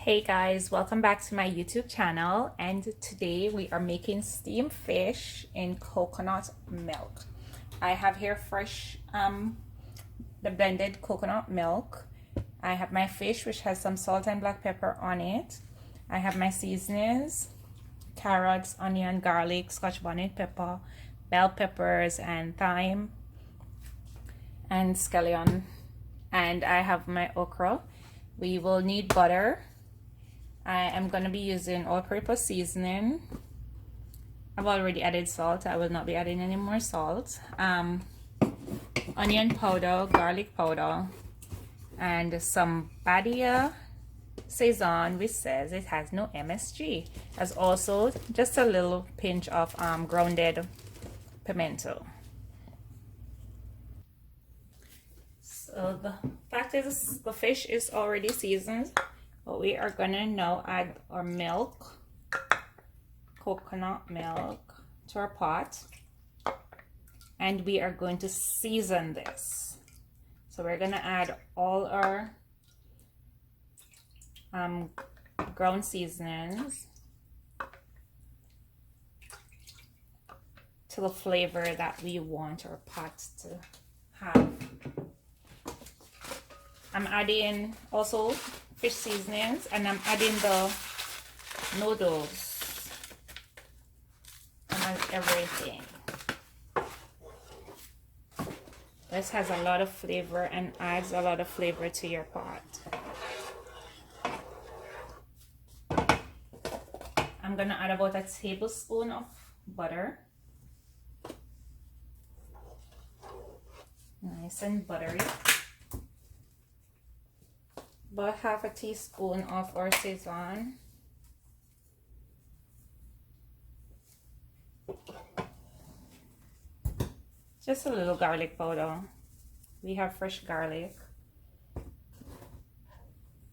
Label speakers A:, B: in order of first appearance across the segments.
A: Hey guys, welcome back to my YouTube channel, and today we are making steamed fish in coconut milk. I have here fresh the blended coconut milk. I have my fish, which has some salt and black pepper on it. I have my seasonings: carrots, onion, garlic, scotch bonnet pepper, bell peppers, and thyme and scallion. And I have my okra. We will need butter. I am going to be using all-purpose seasoning. I've already added salt. I will not be adding any more salt. Onion powder, garlic powder, and some Badia Saison, which says it has no MSG. As also just a little pinch of grounded pimento. So the fact is, the fish is already seasoned. But we are gonna now add our milk, coconut milk, to our pot, and we are going to season this. So we're gonna add all our ground seasonings to the flavor that we want our pot to have. I'm adding also fish seasonings, and I'm adding the noodles and everything. This has a lot of flavor and adds a lot of flavor to your pot. I'm gonna add about a tablespoon of butter. Nice and buttery. About half a teaspoon of our Saison. Just a little garlic powder. We have fresh garlic.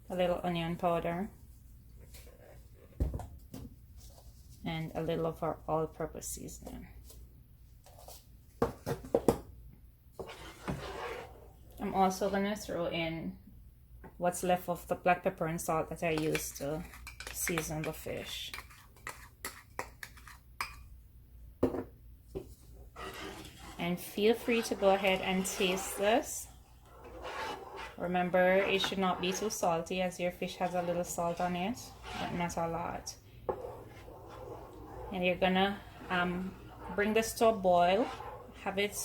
A: A little onion powder. And a little of our all-purpose seasoning. I'm also gonna throw in what's left of the black pepper and salt that I used to season the fish. And feel free to go ahead and taste this. Remember, it should not be too salty, as your fish has a little salt on it, but not a lot. And you're gonna bring this to a boil, have it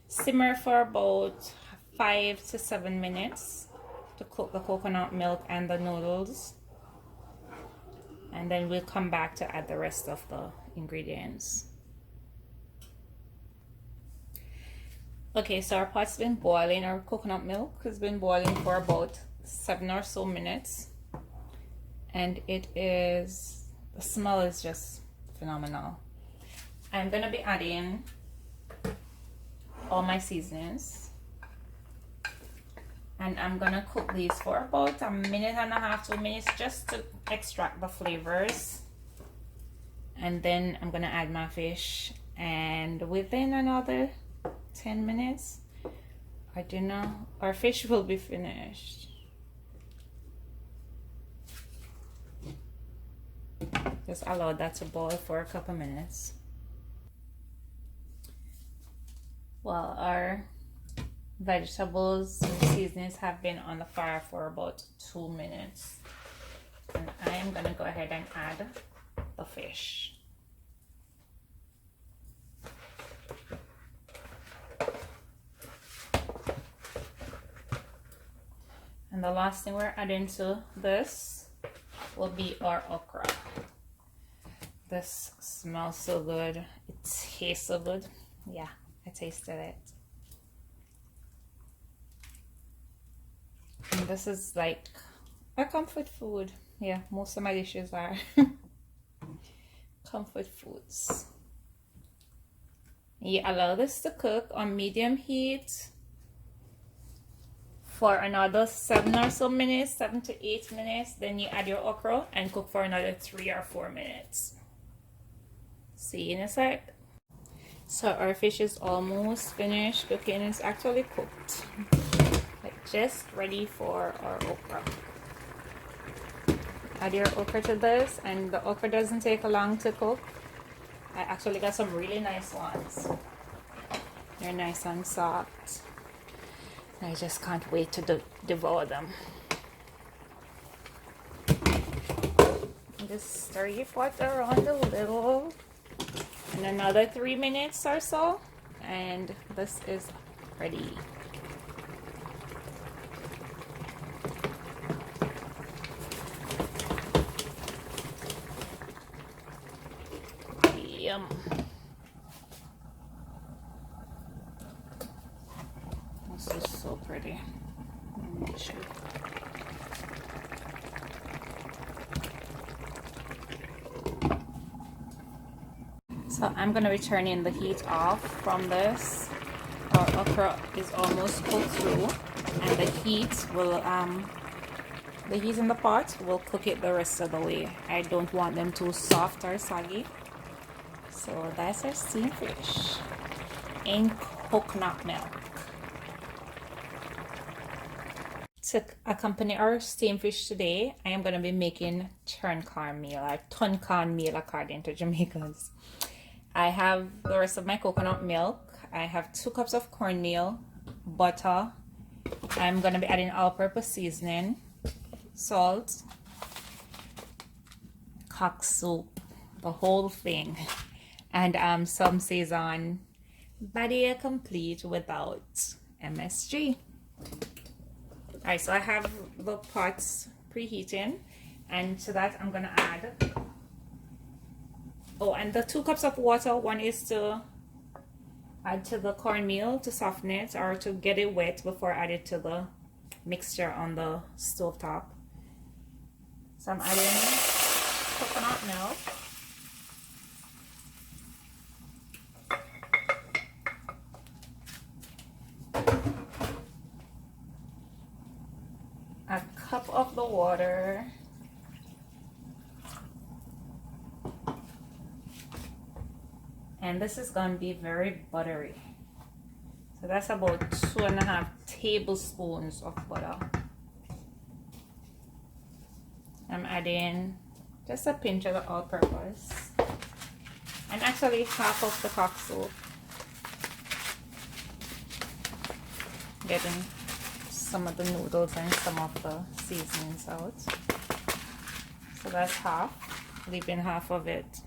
A: simmer for about 5 to 7 minutes to cook the coconut milk and the noodles, and then we'll come back to add the rest of the ingredients. Okay, so our pot's been boiling. Our coconut milk has been boiling for about 7 or so minutes, and the smell is just phenomenal. I'm gonna be adding all my seasonings, and I'm gonna cook these for about 1.5 to 2 minutes just to extract the flavors. And then I'm gonna add my fish, and within another 10 minutes our fish will be finished. Just allow that to boil for a couple minutes. Well, our vegetables and seasonings have been on the fire for about 2 minutes, and I am gonna go ahead and add the fish. And the last thing we're adding to this will be our okra. This smells so good. It tastes so good. Yeah, I tasted it. And this is like a comfort food. Yeah, most of my dishes are comfort foods. You allow this to cook on medium heat for another 7 or so minutes, 7 to 8 minutes. Then you add your okra and cook for another 3 or 4 minutes. See you in a sec. So our fish is almost finished cooking. It's actually cooked, like just ready for our okra. Add your okra to this, and the okra doesn't take long to cook. I actually got some really nice ones. They're nice and soft. I just can't wait to devour them. Just stir your pot around a little. And another 3 minutes or so, and this is ready. Yum. This is so pretty. Let me show you. So I'm gonna be turning the heat off from this. Our okra is almost cooked through, and the heat in the pot will cook it the rest of the way. I don't want them too soft or soggy. So that's our steamed fish in coconut milk. To accompany our steamed fish today, I am gonna be making Tun Cornmeal, or Tun Cornmeal according to Jamaicans. I have the rest of my coconut milk. I have 2 cups of cornmeal, butter. I'm going to be adding all-purpose seasoning, salt, cock soup, the whole thing, and some saison. Body complete without MSG. Alright, so I have the pots preheating, and to that I'm going to add, and the 2 cups of water, one is to add to the cornmeal to soften it or to get it wet before I add it to the mixture on the stove top. So I'm adding coconut milk. A cup of the water. And this is going to be very buttery. So that's about 2.5 tablespoons of butter. I'm adding just a pinch of the all-purpose. And actually half of the cock soup. Getting some of the noodles and some of the seasonings out. So that's half. Leaving half of it.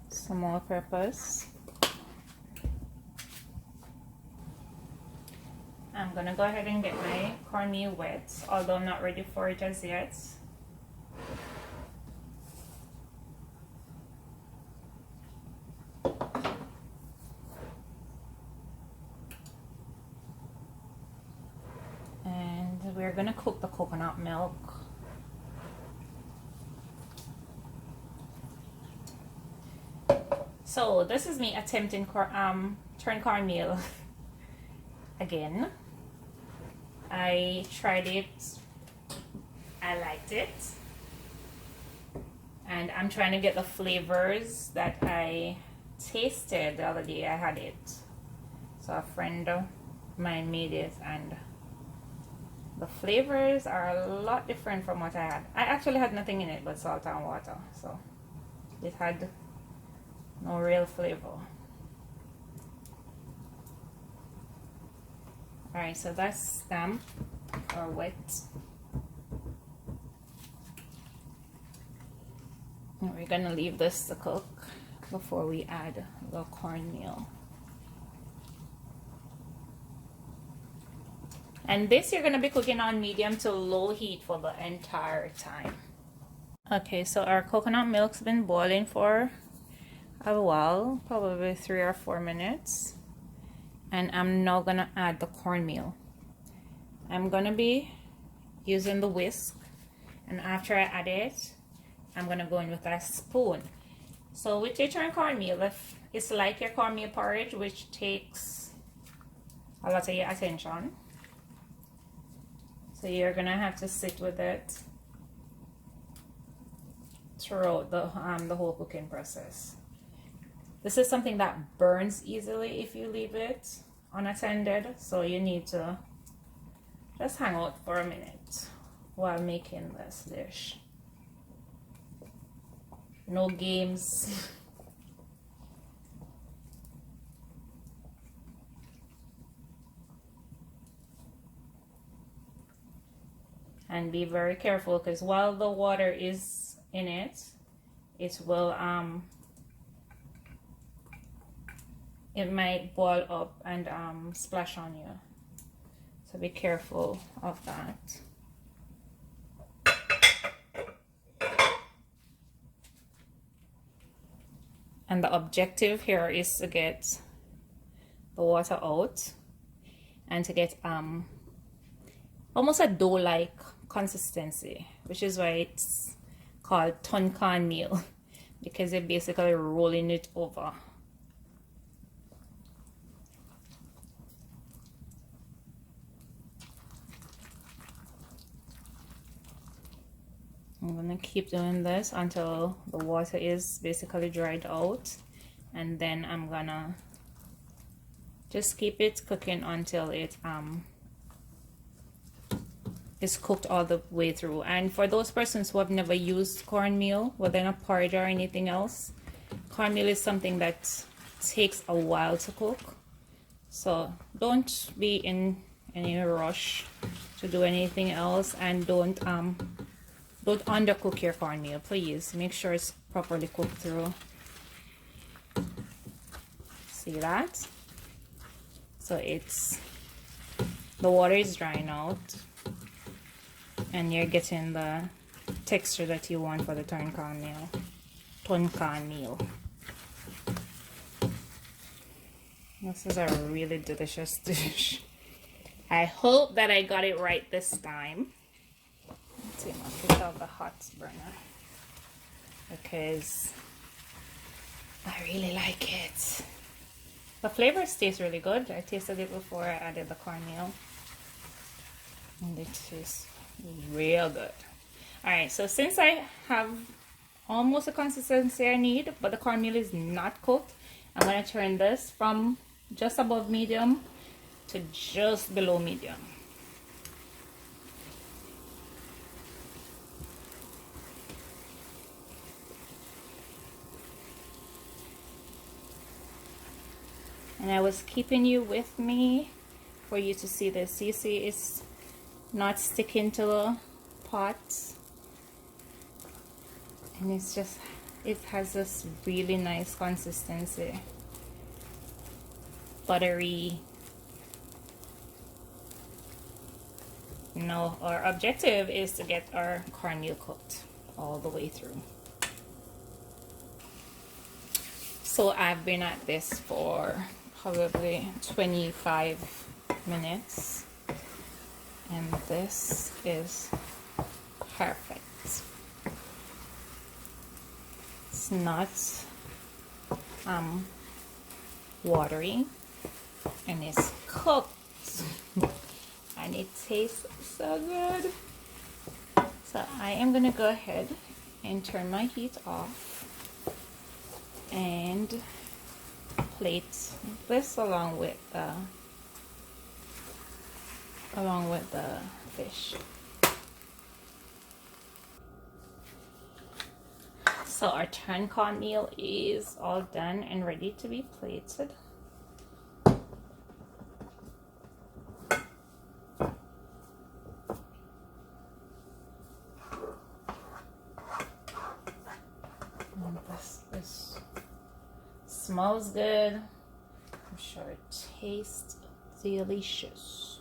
A: Some more purpose. I'm gonna go ahead and get my cornmeal wet, although I'm not ready for it as yet. And we're gonna cook the coconut milk. So this is me attempting Tun Cornmeal again. I tried it, I liked it, and I'm trying to get the flavors that I tasted the other day. I had it, so a friend of mine made it, and the flavors are a lot different from what I had. I actually had nothing in it but salt and water, so it had no real flavor. Alright, so that's damp or wet. And we're gonna leave this to cook before we add the cornmeal. And this you're gonna be cooking on medium to low heat for the entire time. Okay, so our coconut milk's been boiling for a while, probably 3 or 4 minutes, and I'm now gonna add the cornmeal. I'm gonna be using the whisk, and after I add it, I'm gonna go in with a spoon. So with your Tun cornmeal, if it's like your cornmeal porridge, which takes a lot of your attention, so you're gonna have to sit with it throughout the whole cooking process. This is something that burns easily if you leave it unattended, so you need to just hang out for a minute while making this dish. No games. And be very careful, because while the water is in it, it will it might boil up and splash on you, so be careful of that. And the objective here is to get the water out and to get almost a dough-like consistency, which is why it's called Tun Cornmeal, because you're basically rolling it over. I'm gonna keep doing this until the water is basically dried out, and then I'm gonna just keep it cooking until it is cooked all the way through. And for those persons who have never used cornmeal, whether in a porridge or anything else, cornmeal is something that takes a while to cook, so don't be in any rush to do anything else, and don't undercook your cornmeal. Please make sure it's properly cooked through. See that? So the water is drying out and you're getting the texture that you want for the Tun Cornmeal. This is a really delicious dish. I hope that I got it right this time. Let's see, I'll put out the hot burner because I really like it. The flavors taste really good. I tasted it before I added the cornmeal, and it tastes real good. Alright, so since I have almost the consistency I need, but the cornmeal is not cooked, I'm going to turn this from just above medium to just below medium. And I was keeping you with me for you to see this. You see it's not sticking to the pot, and it's just, it has this really nice consistency, buttery. Now our objective is to get our cornmeal cooked all the way through. So I've been at this for probably 25 minutes, and this is perfect. It's not watery, and it's cooked and it tastes so good. So I am gonna go ahead and turn my heat off and plate this along with the fish. So our Tun Cornmeal is all done and ready to be plated. And this smells good. I'm sure it tastes delicious.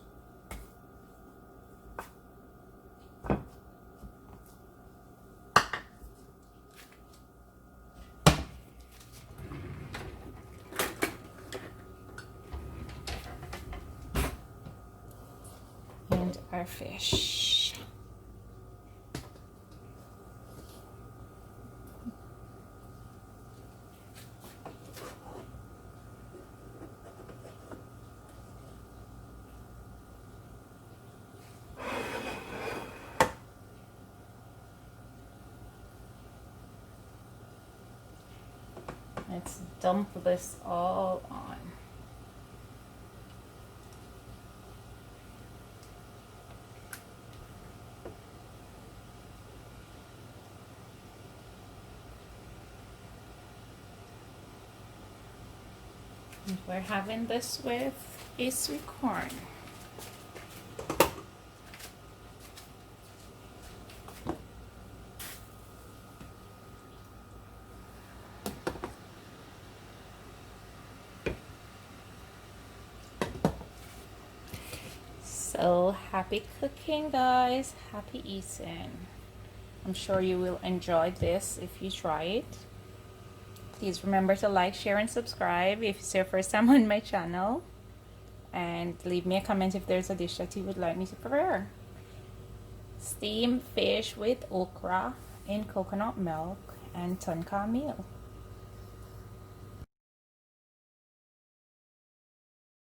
A: And our fish. Let's dump this all on. And we're having this with a sweet corn. So happy cooking, guys. Happy eating. I'm sure you will enjoy this if you try it. Please remember to like, share, and subscribe if it's your first time on my channel. And leave me a comment if there's a dish that you would like me to prepare. Steamed fish with okra in coconut milk and Tun Cornmeal.